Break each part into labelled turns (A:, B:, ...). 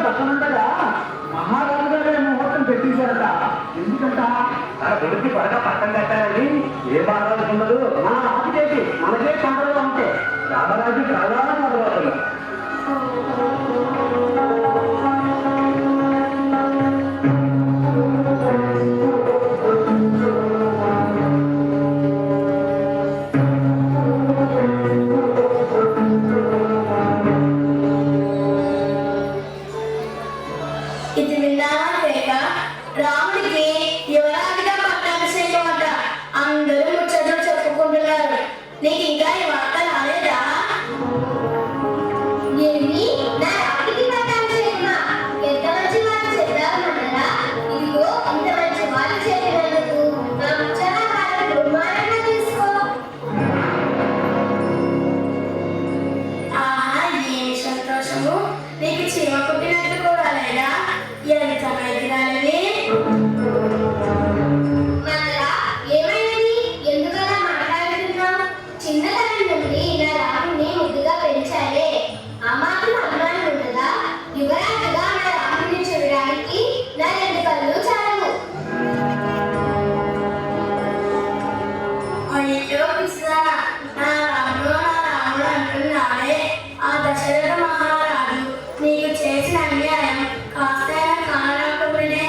A: పక్కనుండగా మహారాజు గారే ముహూర్తం పెట్టించారట. ఎందుకంట తన కొడుకు త్వరగా పక్కన కట్టాలని. ఏ మహారాజు ఉండదు, మన ఆదిదేవి మనకే పండుగ ఉంటే రామరాజు ప్రధాన మొదలవుతుంది.
B: ఇది విన్నానా లేక రాముడికి యువరాజుగా పట్టాభిషేకం అట. అందరూ ముచ్చట్లు చెప్పుకుంటున్నారు. నీకు ఇంకా ఈ వార్త రాలేదా? ఏమి నా రాముడికి పట్టాభిషేకమా? ఎంత మంచి వాళ్ళు చెప్పారన్నారా? ఇదిగో ఇంత మంచి వాళ్ళు చెప్పినందుకు నా ఉత్సాహాన్ని బ్రహ్మాండంగా తీసుకో. ఆహా, ఏమి సంతోషము! నీకు చీమ కుట్టినట్టు కూడా లేదా? ఎంత మైత్రాలని! మందరా, ఏమైంది? ఎందుకలా మాట్లాడుతున్నావు? చిన్నతనం నుండి నా రాముడిని ముద్దుగా పెంచాలే, ఆ మాత్రం అభిమానం ఉండదా? యువరాజుగా నా రాముడిని చూడడానికి నా రెండు కళ్ళు చాలవు. అయ్యో కృష్ణ, నా రాముడు అంటున్నాడే. ఆ దశరథ మహారాజు నీకు చేసిన అన్యాయం కాస్తైనా కానరాకపోయినే.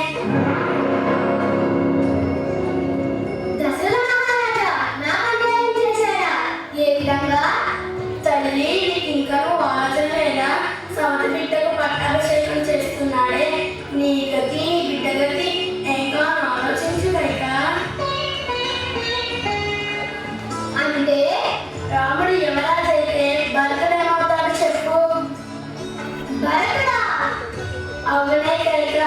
B: దశరథ మహారాజా నాకు అన్యాయం చేశాడా? ఏ విధంగా? తల్లి, నీకు ఇంకా ఆలోచన లేదా? సవతి బిడ్డకు పట్టాభిషేకం చేస్తున్నాడే, నీ గతి నీ బిడ్డ గతి ఇంకా ఆలోచించులేక. అంటే రాముడు యువరాజు అయితే భరతుడేమవుతాడు చెప్పు? భరతుడా? అవునే కనుక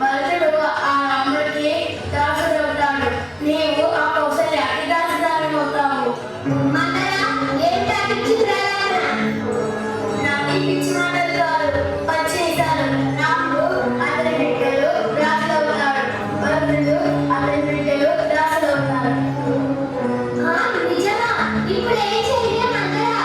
B: భరతుడు ఆ రాముడికి దాసుడవుతాడు, నీవు ఆ కౌశల్యానికి దాసుదానం అవుతావు. నాకు పిచ్చి మాటలు కాదు, పచ్చి నిజాలు. రాముడు అతని బిడ్డలు దాసులవుతాడు, భరతుడు అతని బిడ్డలు దాసులవుతారు. నిజమా? ఇప్పుడు ఏం చేయమంటారా?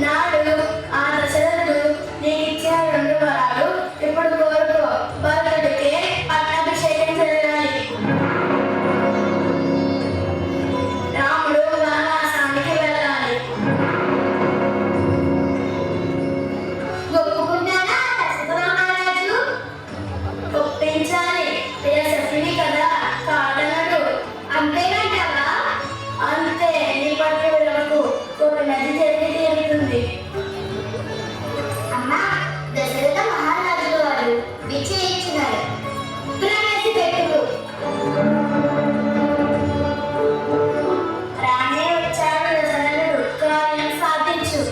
B: నాడు ఆ దశరథుడు నీకు ఇచ్చిన రెండు వరాలు ఇప్పుడు కోరుకో. భరతుడికి పట్టాభిషేకం జరగాలి. రాముడు వనవాసానికి వెళ్ళాలి. ఒప్పుకుంటారా దశరథ మహారాజు? ఒప్పించాలి. ప్రియసఖిని కదా, కాదనడు. అంతేనంటావా? అంతే. నీ పట్టు విడవకు, ఒక నది జరిగి తీరుతుంది. అమ్మా, దశరథ మహారాజులు వారు విజయించినారు. ప్రవేశి పెట్టుకు. రానే వచ్చాడు దశరథుడు, కార్యం సాధించు.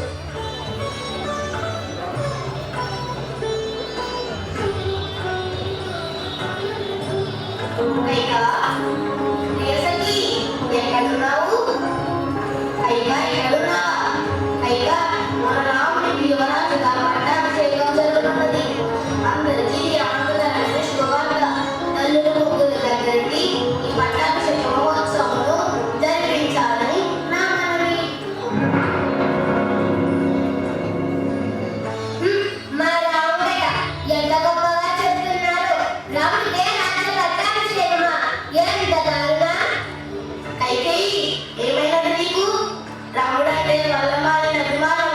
B: అయ్యా ప్రియసఖి, ఎక్కడున్నావు? అయ్యా ఎక్కడున్నా? అయ్యా, మన రాముడికి యువరాజుగా పట్టాభిషేకం జరుగుతున్నది. అందరికీ ఆనందకరమైన శుభవార్త. తల్లుల ముగ్గుల దగ్గరికి ఈ పట్టాభిషేక మహోత్సవంలో జరిపించాలని నా మనవి. మా రాముడట ఎంత గొప్పగా చెప్తున్నారు. రాముడికే రాజ్య పట్టాభిషేకమా? ఎంత దారుణ! కైకేయి, ఏమైనది నీకు? రాముడంటే వల్లమాలిన అభిమానం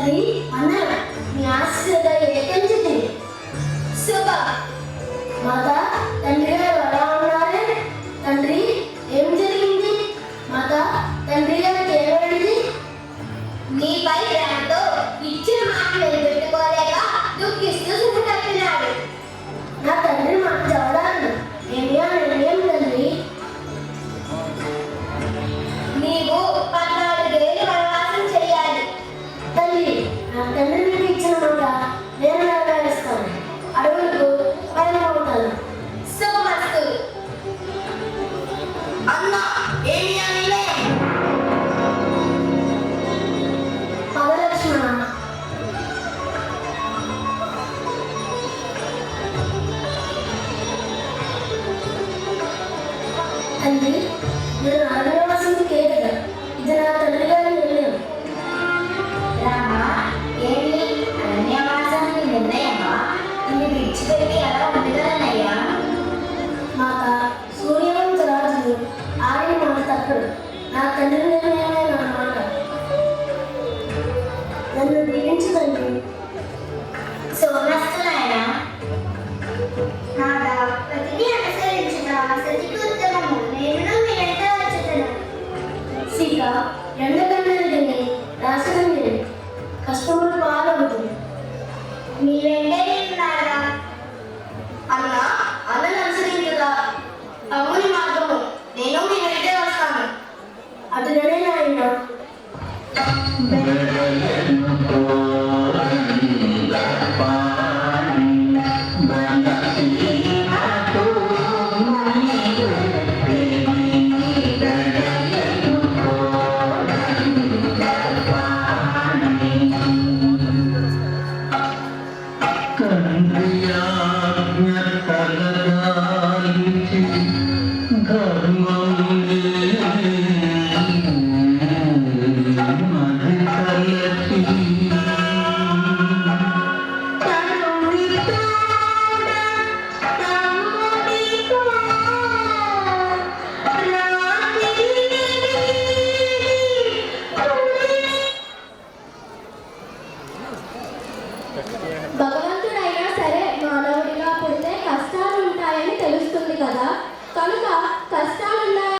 B: తల్లి అన్న మీ ఆశీర్వాద ఏకంచితి శుభ మాత తండ్రి గారు ఎలా ఉన్నారే తండ్రి ఏం జరిగింది మాత తండ్రి గారికి ఏమైంది నీపై ప్రేమతో ఇచ్చిన మాట నిలబెట్టుకోలేక దుఃఖిస్తూ సుఖపడుతున్నాడు నా తండ్రి మాట చదవడాను ఏమియా నిర్ణయం తండ్రి నీవు 14 ఏళ్ళు వనవాసం చేయాలి తల్లి నా తండ్రి మీకు ఇచ్చిన మాట నేను నెరవేరుస్తాను అడవులకు పయనమవుతాను శుభమస్తు
C: అన్న ఏమి అని
B: పదలక్ష్మణ తండ్రి నేను అరణ్యవాసం కేటగా ఇది నా తండ్రి గారి నిర్ణయం
C: రామా ఏమి అరణ్యవాసం నీ నిర్ణయమా నిన్ను విడిచిపెట్టి ఎలా ఉండగలనయ్యా
B: మాత సూర్యవంశ రాజులు ఆర్య మాట తప్పడు నా తండ్రి నిర్ణయమే నా మాట నన్ను దీవించు తండ్రి
C: సోమస్తులైనా నాదా ప్రతిని అనుసరించిన సతికి ఉత్తమము నేను మీ వెంట వచ్చుతాను
B: సీత ఎండ